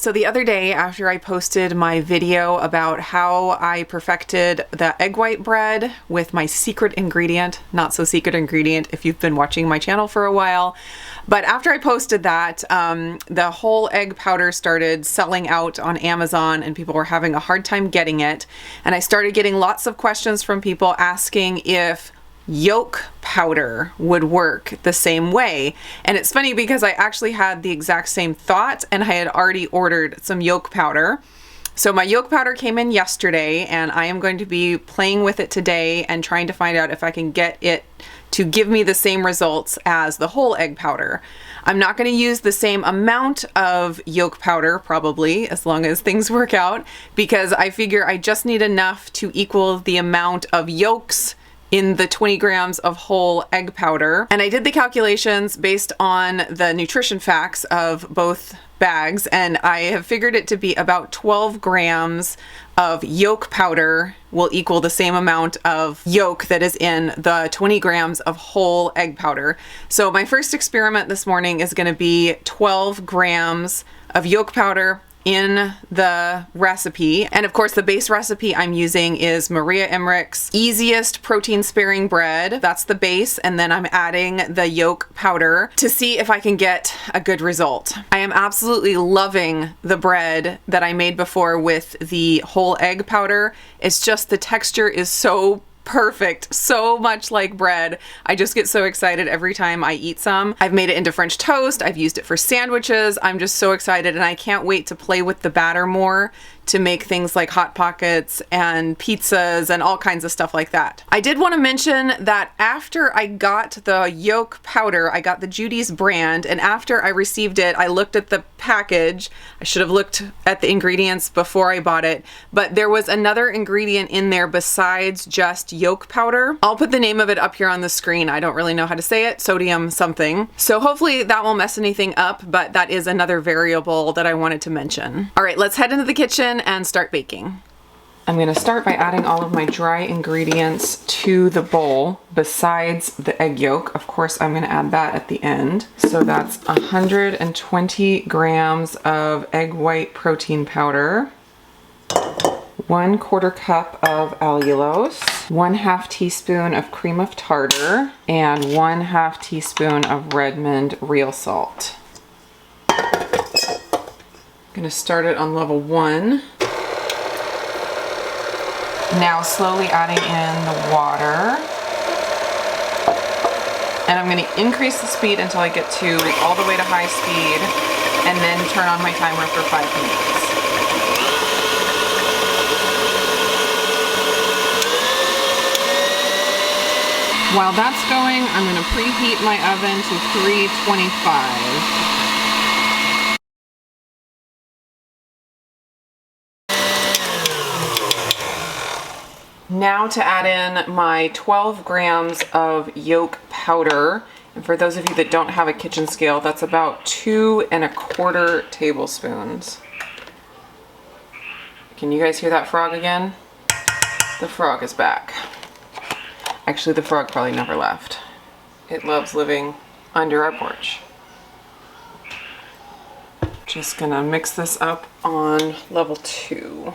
So the other day, after I posted my video about how I perfected the egg white bread with my secret ingredient, not so secret ingredient if you've been watching my channel for a while, but after I posted that, the whole egg powder started selling out on Amazon and people were having a hard time getting it. And I started getting lots of questions from people asking if yolk powder would work the same way. And it's funny because I actually had the exact same thought and I had already ordered some yolk powder. So my yolk powder came in yesterday and I am going to be playing with it today and trying to find out if I can get it to give me the same results as the whole egg powder. I'm not going to use the same amount of yolk powder, probably, as long as things work out, because I figure I just need enough to equal the amount of yolks in the 20 grams of whole egg powder. And I did the calculations based on the nutrition facts of both bags, and I have figured it to be about 12 grams of yolk powder will equal the same amount of yolk that is in the 20 grams of whole egg powder. So my first experiment this morning is going to be 12 grams of yolk powder in the recipe. And of course the base recipe I'm using is Maria Emmerich's easiest protein sparing bread. That's the base, and then I'm adding the yolk powder to see if I can get a good result. I am absolutely loving the bread that I made before with the whole egg powder. It's just the texture is so perfect, so much like bread. I just get so excited every time I eat some. I've made it into French toast, I've used it for sandwiches. I'm just so excited and I can't wait to play with the batter more to make things like Hot Pockets and pizzas and all kinds of stuff like that. I did want to mention that after I got the yolk powder, I got the Judy's brand, and after I received it, I looked at the package. I should have looked at the ingredients before I bought it, but there was another ingredient in there besides just yolk powder. I'll put the name of it up here on the screen. I don't really know how to say it. Sodium something. So hopefully that won't mess anything up, but that is another variable that I wanted to mention. All right, let's head into the kitchen and start baking. I'm going to start by adding all of my dry ingredients to the bowl besides the egg yolk. Of course, I'm going to add that at the end. So that's 120 grams of egg white protein powder, 1/4 cup of allulose, 1/2 teaspoon of cream of tartar, and 1/2 teaspoon of redmond real salt. I'm going to start it on level 1. Now slowly adding in the water. And I'm going to increase the speed until I get to all the way to high speed and then turn on my timer for 5 minutes. While that's going, I'm going to preheat my oven to 325. Now to add in my 12 grams of yolk powder. And for those of you that don't have a kitchen scale, that's about 2 1/4 tablespoons. Can you guys hear that frog again? The frog is back. Actually, the frog probably never left. It loves living under our porch. Just gonna mix this up on level 2.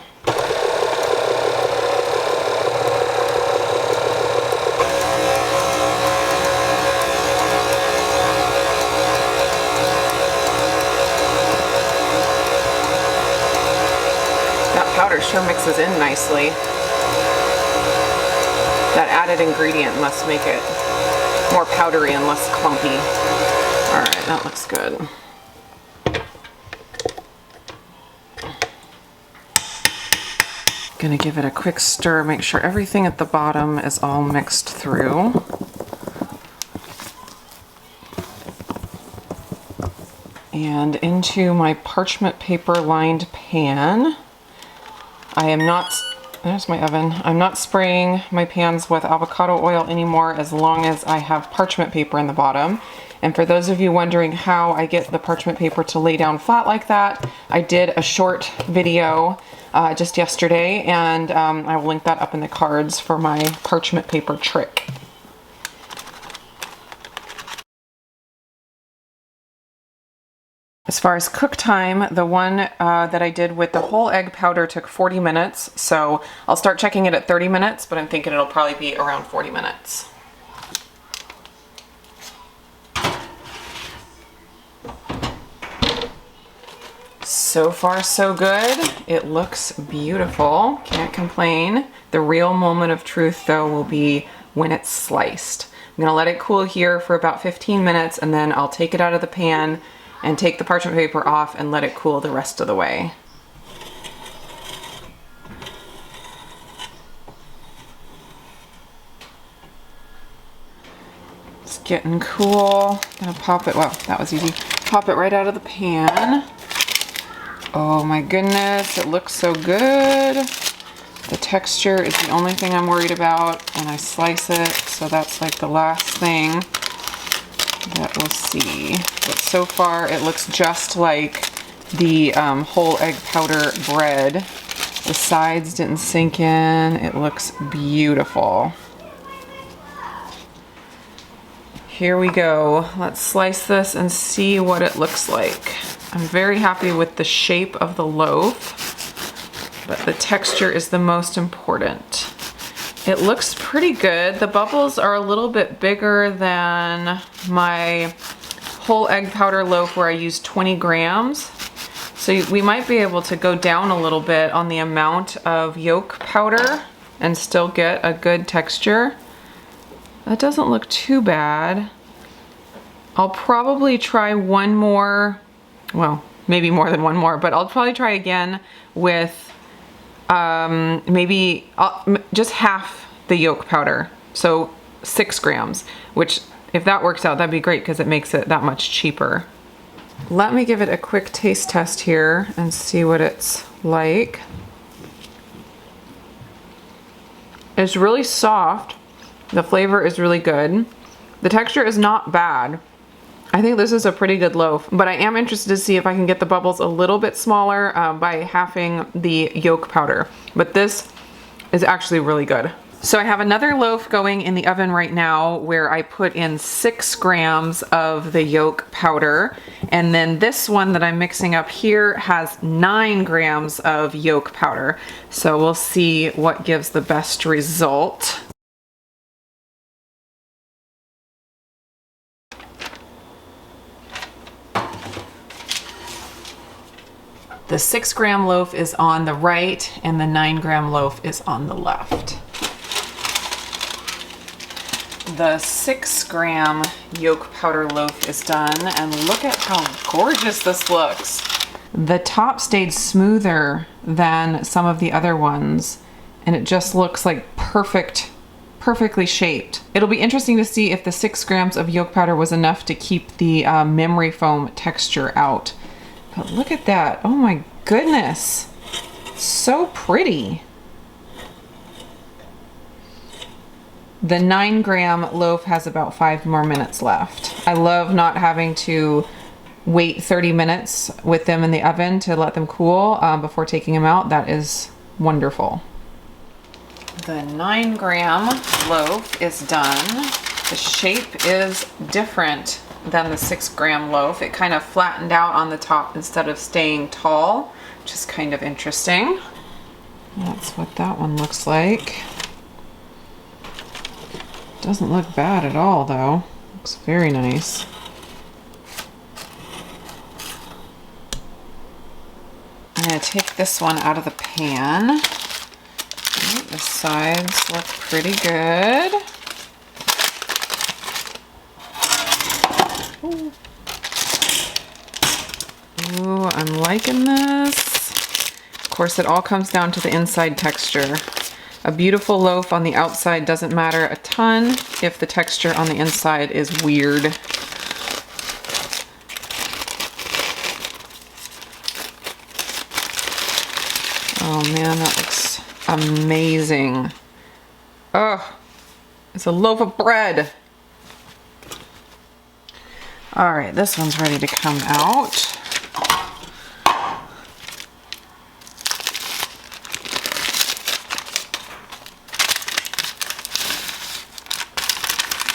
Powder sure mixes in nicely. That added ingredient must make it more powdery and less clumpy. All right, that looks good. Gonna give it a quick stir, make sure everything at the bottom is all mixed through. And into my parchment paper lined pan. I am not, there's my oven. I'm not spraying my pans with avocado oil anymore as long as I have parchment paper in the bottom. And for those of you wondering how I get the parchment paper to lay down flat like that, I did a short video just yesterday, and I will link that up in the cards for my parchment paper trick. As far as cook time, the one that I did with the whole egg powder took 40 minutes. So I'll start checking it at 30 minutes, but I'm thinking it'll probably be around 40 minutes. So far, so good. It looks beautiful. Can't complain. The real moment of truth, though, will be when it's sliced. I'm gonna let it cool here for about 15 minutes, and then I'll take it out of the pan and take the parchment paper off and let it cool the rest of the way. It's getting cool. Gonna pop it, well, that was easy. Pop it right out of the pan. Oh my goodness, it looks so good. The texture is the only thing I'm worried about, and I slice it, so that's like the last thing that we'll see. But so far, it looks just like the whole egg powder bread. The sides didn't sink in. It looks beautiful. Here we go. Let's slice this and see what it looks like. I'm very happy with the shape of the loaf, but the texture is the most important. It looks pretty good. The bubbles are a little bit bigger than my whole egg powder loaf where I used 20 grams. So we might be able to go down a little bit on the amount of yolk powder and still get a good texture. That doesn't look too bad. I'll probably try one more, well, maybe more than one more, but I'll probably try again with maybe just half the yolk powder. So 6 grams, which if that works out, that'd be great because it makes it that much cheaper. Let me give it a quick taste test here and see what it's like. It's really soft. The flavor is really good. The texture is not bad. I think this is a pretty good loaf, but I am interested to see if I can get the bubbles a little bit smaller by halving the yolk powder. But this is actually really good. So I have another loaf going in the oven right now where I put in 6 grams of the yolk powder. And then this one that I'm mixing up here has 9 grams of yolk powder. So we'll see what gives the best result. The 6 gram loaf is on the right and the 9 gram loaf is on the left. The 6 gram yolk powder loaf is done, and look at how gorgeous this looks. The top stayed smoother than some of the other ones, and it just looks like perfectly shaped. It'll be interesting to see if the 6 grams of yolk powder was enough to keep the memory foam texture out. But look at that. Oh my goodness. So pretty. The 9 gram loaf has about 5 more minutes left. I love not having to wait 30 minutes with them in the oven to let them cool before taking them out. That is wonderful. The 9 gram loaf is done. The shape is different than the 6 gram loaf. It kind of flattened out on the top instead of staying tall, which is kind of interesting. That's what that one looks like. Doesn't look bad at all though. Looks very nice. I'm gonna take this one out of the pan. The sides look pretty good. Ooh, I'm liking this. Of course, it all comes down to the inside texture. A beautiful loaf on the outside doesn't matter a ton if the texture on the inside is weird. Oh man, that looks amazing. Oh, it's a loaf of bread. All right, this one's ready to come out.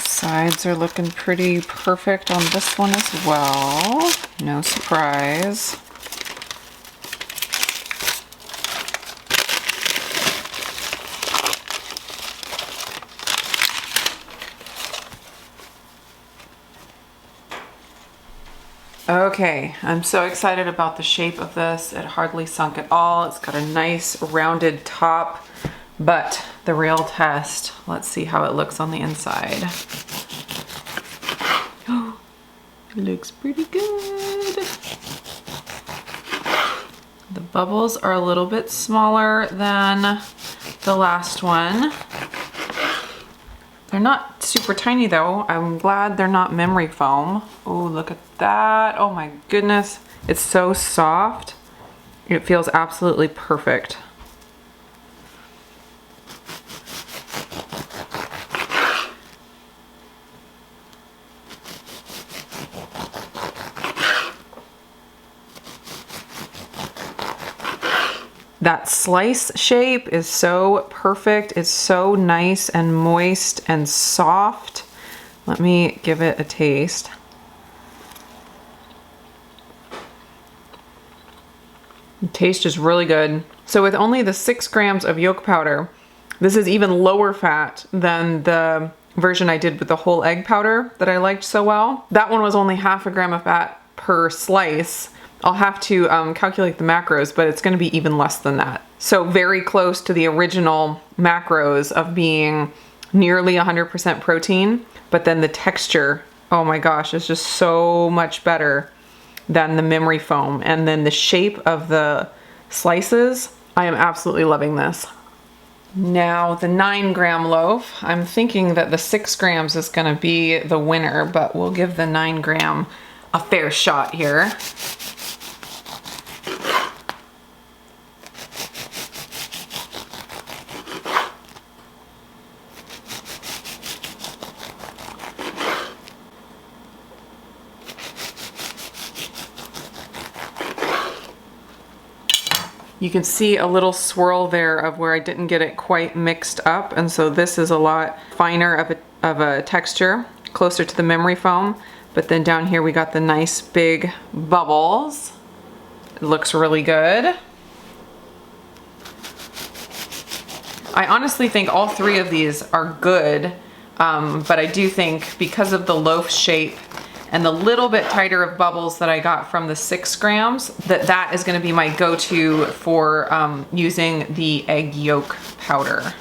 So Sides are looking pretty perfect on this one as well. No surprise. Okay, I'm so excited about the shape of this. It hardly sunk at all. It's got a nice rounded top, but the real test, let's see how it looks on the inside. Oh, it looks pretty good. The bubbles are a little bit smaller than the last one. They're not super tiny though. I'm glad they're not memory foam. Oh, look at that. Oh my goodness. It's so soft. It feels absolutely perfect. That slice shape is so perfect. It's so nice and moist and soft. Let me give it a taste. The taste is really good. So with only the 6 grams of yolk powder, this is even lower fat than the version I did with the whole egg powder that I liked so well. That one was only 0.5 gram of fat per slice. I'll have to calculate the macros, but it's going to be even less than that. So very close to the original macros of being nearly 100% protein, but then the texture, oh my gosh, is just so much better than the memory foam. And then the shape of the slices, I am absolutely loving this. Now the 9 gram loaf, I'm thinking that the 6 grams is going to be the winner, but we'll give the 9 gram a fair shot here. You can see a little swirl there of where I didn't get it quite mixed up, and so this is a lot finer of a texture, closer to the memory foam. But then down here we got the nice big bubbles. It looks really good. I honestly think all 3 of these are good, but I do think because of the loaf shape and the little bit tighter of bubbles that I got from the 6 grams, that is gonna be my go-to for using the egg yolk powder.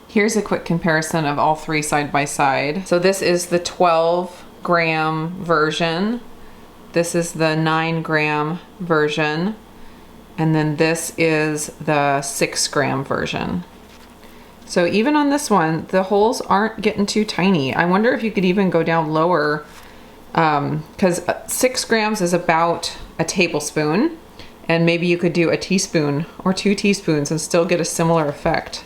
Here's a quick comparison of all 3 side by side. So this is the 12 gram version. This is the 9 gram version. And then this is the 6 gram version. So even on this one, the holes aren't getting too tiny. I wonder if you could even go down lower, because 6 grams is about a tablespoon, and maybe you could do a teaspoon or 2 teaspoons and still get a similar effect.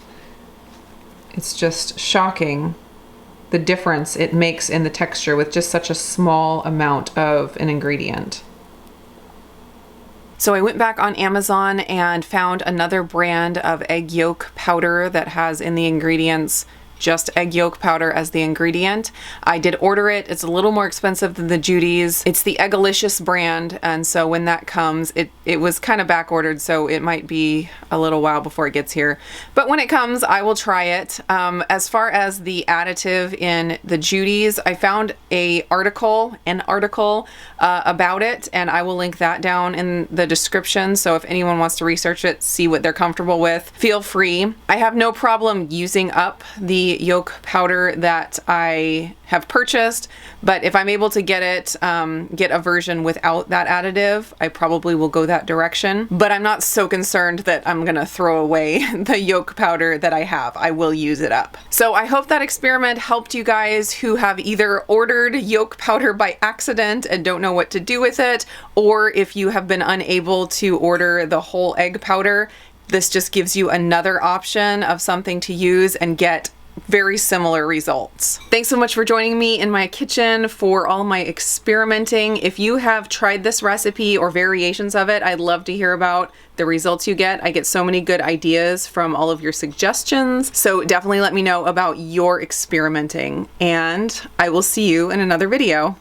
It's just shocking the difference it makes in the texture with just such a small amount of an ingredient. So I went back on Amazon and found another brand of egg yolk powder that has in the ingredients just egg yolk powder as the ingredient. I did order it. It's a little more expensive than the Judy's. It's the Eggalicious brand, and so when that comes, it was kind of back ordered, so it might be a little while before it gets here. But when it comes, I will try it. As far as the additive in the Judy's, I found an article about it, and I will link that down in the description. So if anyone wants to research it, see what they're comfortable with, feel free. I have no problem using up the yolk powder that I have purchased, but if I'm able to get it, get a version without that additive, I probably will go that direction. But I'm not so concerned that I'm gonna throw away the yolk powder that I have. I will use it up. So I hope that experiment helped you guys who have either ordered yolk powder by accident and don't know what to do with it, or if you have been unable to order the whole egg powder, this just gives you another option of something to use and get very similar results. Thanks so much for joining me in my kitchen for all my experimenting. If you have tried this recipe or variations of it, I'd love to hear about the results you get. I get so many good ideas from all of your suggestions. So definitely let me know about your experimenting, and I will see you in another video.